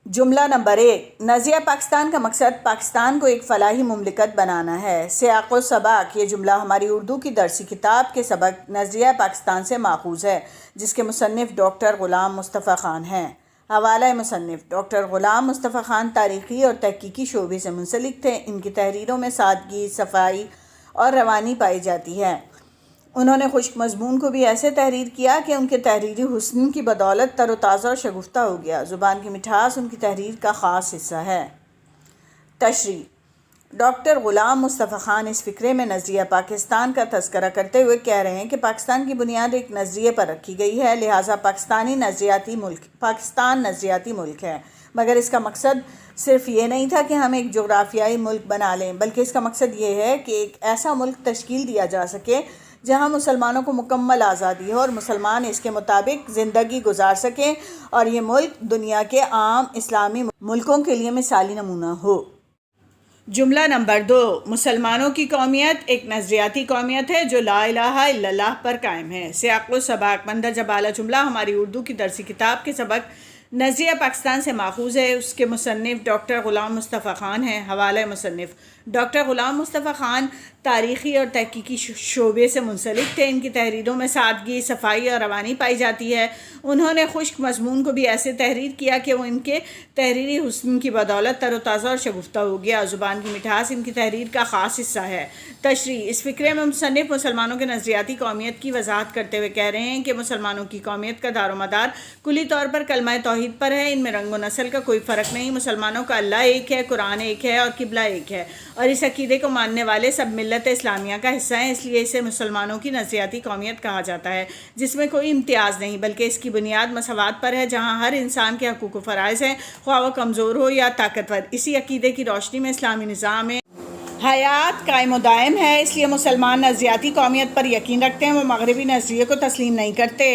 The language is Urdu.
جملہ نمبر 1، نظریہ پاکستان کا مقصد پاکستان کو ایک فلاحی مملکت بنانا ہے۔ سیاق و سباق: یہ جملہ ہماری اردو کی درسی کتاب کے سبق نظریہ پاکستان سے ماخوذ ہے، جس کے مصنف ڈاکٹر غلام مصطفیٰ خان ہیں۔ حوالہ مصنف: ڈاکٹر غلام مصطفیٰ خان تاریخی اور تحقیقی شعبے سے منسلک تھے۔ ان کی تحریروں میں سادگی، صفائی اور روانی پائی جاتی ہے۔ انہوں نے خشک مضمون کو بھی ایسے تحریر کیا کہ ان کے تحریری حسن کی بدولت تر و تازہ اور شگفتہ ہو گیا۔ زبان کی مٹھاس ان کی تحریر کا خاص حصہ ہے۔ تشریح: ڈاکٹر غلام مصطفیٰ خان اس فقرے میں نظریہ پاکستان کا تذکرہ کرتے ہوئے کہہ رہے ہیں کہ پاکستان کی بنیاد ایک نظریے پر رکھی گئی ہے، لہٰذا پاکستان نظریاتی ملک ہے۔ مگر اس کا مقصد صرف یہ نہیں تھا کہ ہم ایک جغرافیائی ملک بنا لیں، بلکہ اس کا مقصد یہ ہے کہ ایک ایسا ملک تشکیل دیا جا سکے جہاں مسلمانوں کو مکمل آزادی ہو اور مسلمان اس کے مطابق زندگی گزار سکیں اور یہ ملک دنیا کے عام اسلامی ملکوں کے لیے مثالی نمونہ ہو۔ جملہ نمبر 2، مسلمانوں کی قومیت ایک نظریاتی قومیت ہے جو لا الہ الا اللہ پر قائم ہے۔ سیاق و سباق: مندرجہ بالا جملہ ہماری اردو کی درسی کتاب کے سبق نظریہ پاکستان سے ماخوذ ہے۔ اس کے مصنف ڈاکٹر غلام مصطفیٰ خان ہیں۔ حوالہ مصنف: ڈاکٹر غلام مصطفیٰ خان تاریخی اور تحقیقی شعبے سے منسلک تھے۔ ان کی تحریروں میں سادگی، صفائی اور روانی پائی جاتی ہے۔ انہوں نے خشک مضمون کو بھی ایسے تحریر کیا کہ وہ ان کے تحریری حسن کی بدولت تر و تازہ اور شگفتہ ہو گیا۔ زبان کی مٹھاس ان کی تحریر کا خاص حصہ ہے۔ تشریح: اس فقرے میں مصنف مسلمانوں کے نظریاتی قومیت کی وضاحت کرتے ہوئے کہہ رہے ہیں کہ مسلمانوں کی قومیت کا دار و مدار کلی طور پر کلمہ توحید پر ہے۔ ان میں رنگ و نسل کا کوئی فرق نہیں۔ مسلمانوں کا اللہ ایک ہے، قرآن ایک ہے اور قبلہ ایک ہے، اور اس عقیدے کو ماننے والے سب ملت اسلامیہ کا حصہ ہیں۔ اس لیے اسے مسلمانوں کی نظریاتی قومیت کہا جاتا ہے، جس میں کوئی امتیاز نہیں، بلکہ اس کی بنیاد مساوات پر ہے، جہاں ہر انسان کے حقوق و فرائض ہیں، خواہ وہ کمزور ہو یا طاقتور۔ اسی عقیدے کی روشنی میں اسلامی نظام حیات قائم و دائم ہے۔ اس لیے مسلمان نظریاتی قومیت پر یقین رکھتے ہیں، وہ مغربی نظریے کو تسلیم نہیں کرتے۔